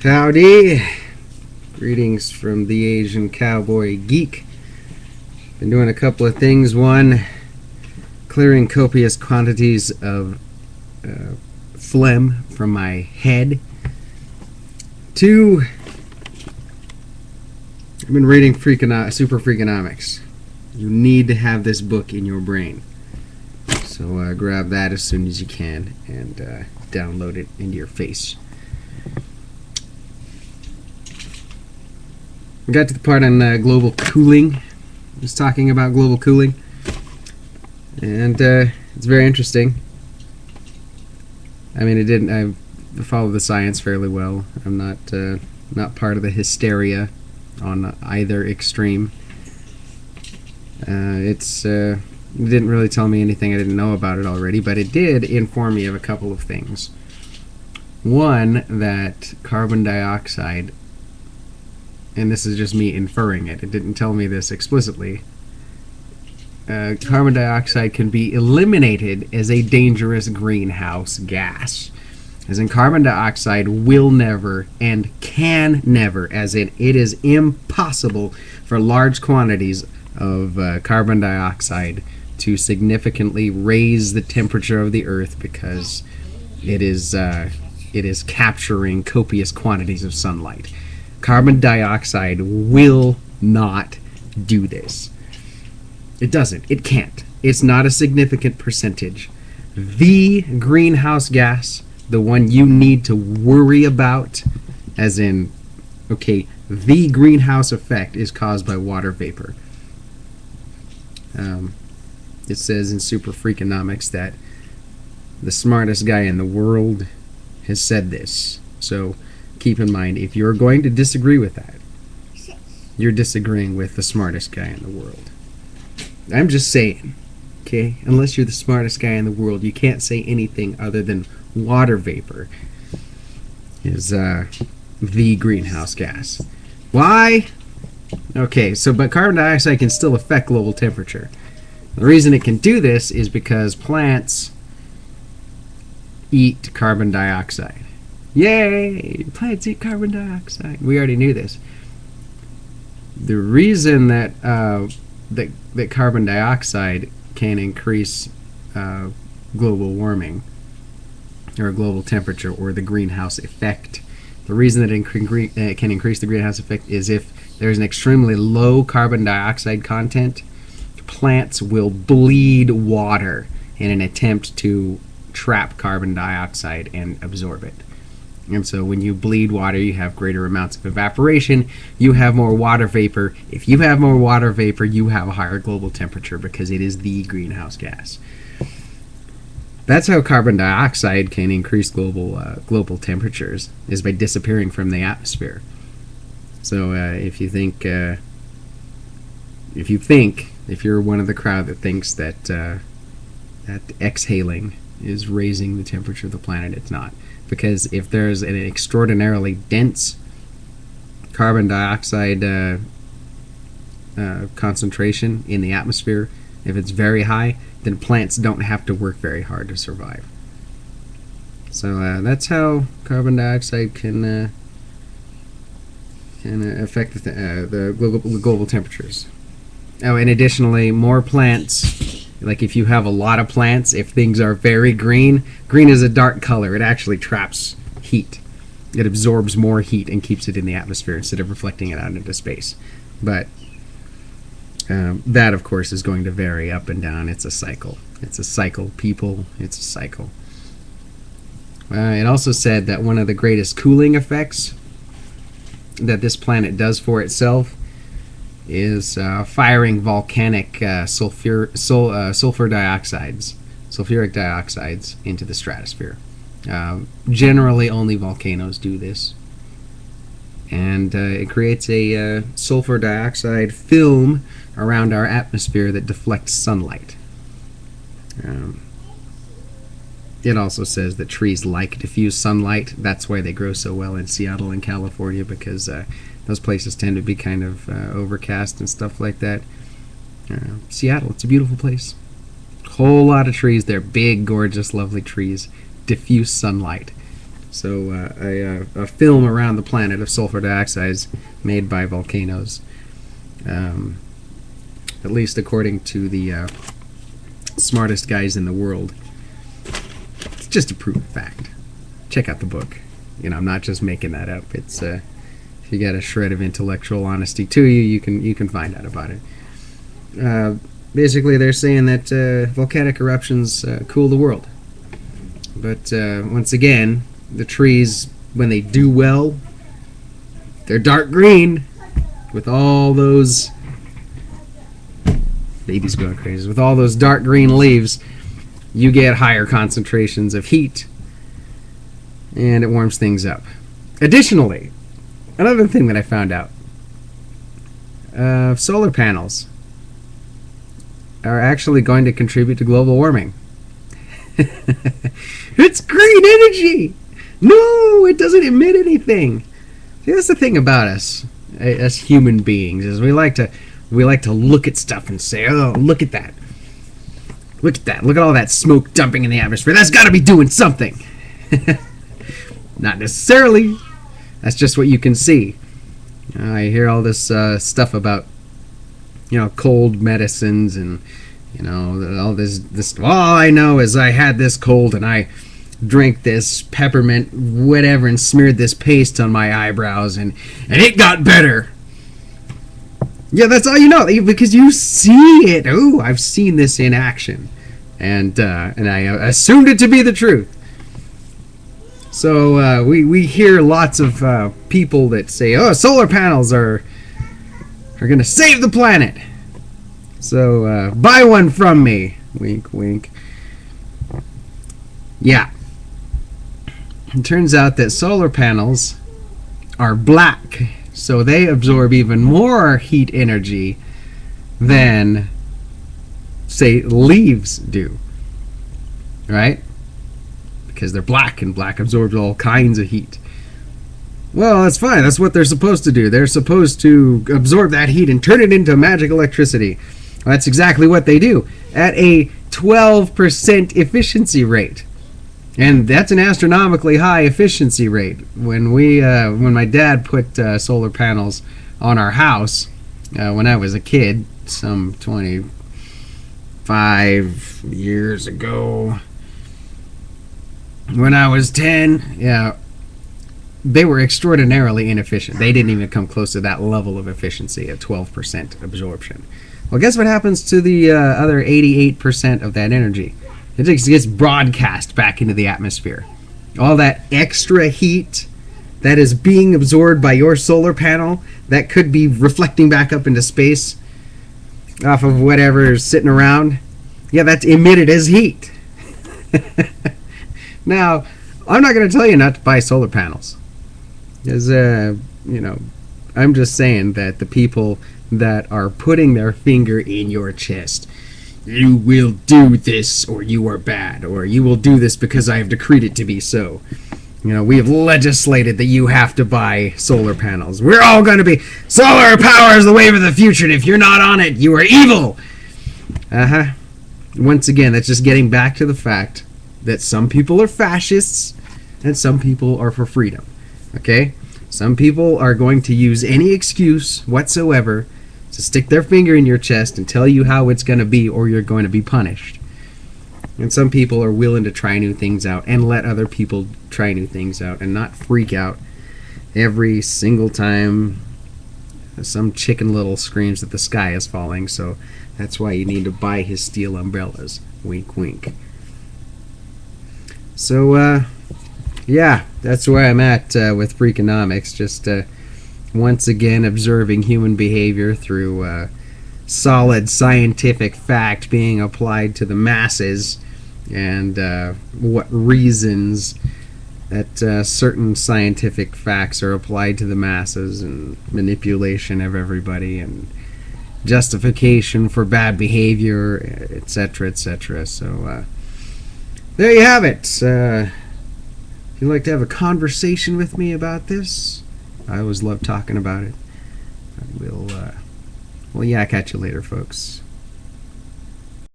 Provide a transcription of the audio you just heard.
Howdy! Greetings from the Asian Cowboy Geek. Been doing a couple of things. One, clearing copious quantities of phlegm from my head. Two, I've been reading Superfreakonomics. You need to have this book in your brain. So grab that as soon as you can and download it into your face. We got to the part on global cooling. I was talking about global cooling, and it's very interesting. I mean, I follow the science fairly well. I'm not part of the hysteria on either extreme. It didn't really tell me anything I didn't know about it already, but it did inform me of a couple of things. One, that carbon dioxide, and this is just me inferring it, it didn't tell me this explicitly, carbon dioxide can be eliminated as a dangerous greenhouse gas. As in, carbon dioxide will never and can never, as in it is impossible for large quantities of carbon dioxide to significantly raise the temperature of the Earth, because it is capturing copious quantities of sunlight. Carbon dioxide will not do this. It doesn't. It can't. It's not a significant percentage. The greenhouse gas, the one you need to worry about, as in, okay, the greenhouse effect is caused by water vapor. It says in Superfreakonomics that the smartest guy in the world has said this. So keep in mind, if you're going to disagree with that, you're disagreeing with the smartest guy in the world. I'm just saying, okay? Unless you're the smartest guy in the world, you can't say anything other than water vapor is the greenhouse gas. Why? Okay, but carbon dioxide can still affect global temperature. The reason it can do this is because plants eat carbon dioxide. Yay! Plants eat carbon dioxide. We already knew this. The reason that that carbon dioxide can increase global warming or global temperature or the greenhouse effect, the reason that it can increase the greenhouse effect is if there's an extremely low carbon dioxide content, plants will bleed water in an attempt to trap carbon dioxide and absorb it. And so when you bleed water, you have greater amounts of evaporation, you have more water vapor. If you have more water vapor, you have a higher global temperature because it is the greenhouse gas. That's how carbon dioxide can increase global temperatures, is by disappearing from the atmosphere. So if you're one of the crowd that thinks that that exhaling is raising the temperature of the planet, it's not. Because if there's an extraordinarily dense carbon dioxide concentration in the atmosphere, if it's very high, then plants don't have to work very hard to survive. So that's how carbon dioxide can affect the global temperatures. Oh, and additionally, more plants, like if you have a lot of plants, if things are very green is a dark color. It actually traps heat. It absorbs more heat and keeps it in the atmosphere instead of reflecting it out into space. But that, of course, is going to vary up and down. It's a cycle. It's a cycle, people. It's a cycle. It also said that one of the greatest cooling effects that this planet does for itself is firing volcanic sulfuric dioxides into the stratosphere. Generally, only volcanoes do this, and it creates a sulfur dioxide film around our atmosphere that deflects sunlight. It also says that trees like diffuse sunlight. That's why they grow so well in Seattle and California, because those places tend to be kind of overcast and stuff like that. Seattle, it's a beautiful place. Whole lot of trees there, big, gorgeous, lovely trees, diffuse sunlight. So a film around the planet of sulfur dioxide is made by volcanoes, at least according to the smartest guys in the world. It's just a proven fact. Check out the book. I'm not just making that up. It's if you got a shred of intellectual honesty to you, you can find out about it. Basically, they're saying that volcanic eruptions cool the world. But once again, the trees, when they do well, they're dark green with all those babies going crazy. With all those dark green leaves, you get higher concentrations of heat, and it warms things up. Additionally, another thing that I found out, solar panels are actually going to contribute to global warming. It's green energy! No, it doesn't emit anything. See, that's the thing about us as human beings, is we like to look at stuff and say, oh, look at that. Look at that. Look at all that smoke dumping in the atmosphere. That's got to be doing something. Not necessarily. That's just what you can see. I hear all this stuff about, cold medicines and, all this. All I know is I had this cold and I drank this peppermint whatever and smeared this paste on my eyebrows and it got better. Yeah, that's all you know, because you see it. Oh, I've seen this in action, and I assumed it to be the truth. So we hear lots of people that say, "Oh, solar panels are going to save the planet." So buy one from me. Wink, wink. Yeah. It turns out that solar panels are black, so they absorb even more heat energy than, say, leaves do. Right? Because they're black, and black absorbs all kinds of heat. Well, that's fine. That's what they're supposed to do. They're supposed to absorb that heat and turn it into magic electricity. Well, that's exactly what they do at a 12% efficiency rate. And that's an astronomically high efficiency rate. When my dad put solar panels on our house when I was a kid, some 25 years ago, when I was 10, yeah, they were extraordinarily inefficient. They didn't even come close to that level of efficiency at 12% absorption. Well, guess what happens to the other 88% of that energy? It just gets broadcast back into the atmosphere. All that extra heat that is being absorbed by your solar panel that could be reflecting back up into space off of whatever's sitting around, yeah, that's emitted as heat. Now, I'm not going to tell you not to buy solar panels. Because, I'm just saying that the people that are putting their finger in your chest, you will do this or you are bad, or you will do this because I have decreed it to be so. We have legislated that you have to buy solar panels. We're all going to be, solar power is the wave of the future, and if you're not on it, you are evil. Once again, that's just getting back to the fact that some people are fascists and some people are for freedom. Okay? Some people are going to use any excuse whatsoever to stick their finger in your chest and tell you how it's going to be, or you're going to be punished. And some people are willing to try new things out and let other people try new things out and not freak out every single time some chicken little screams that the sky is falling. So that's why you need to buy his steel umbrellas. Wink, wink. So, yeah, that's where I'm at with Freakonomics. Just once again observing human behavior through solid scientific fact being applied to the masses, and what reasons that certain scientific facts are applied to the masses, and manipulation of everybody, and justification for bad behavior, etc., etc. So there you have it. If you'd like to have a conversation with me about this, I always love talking about it. We'll yak at you later, folks.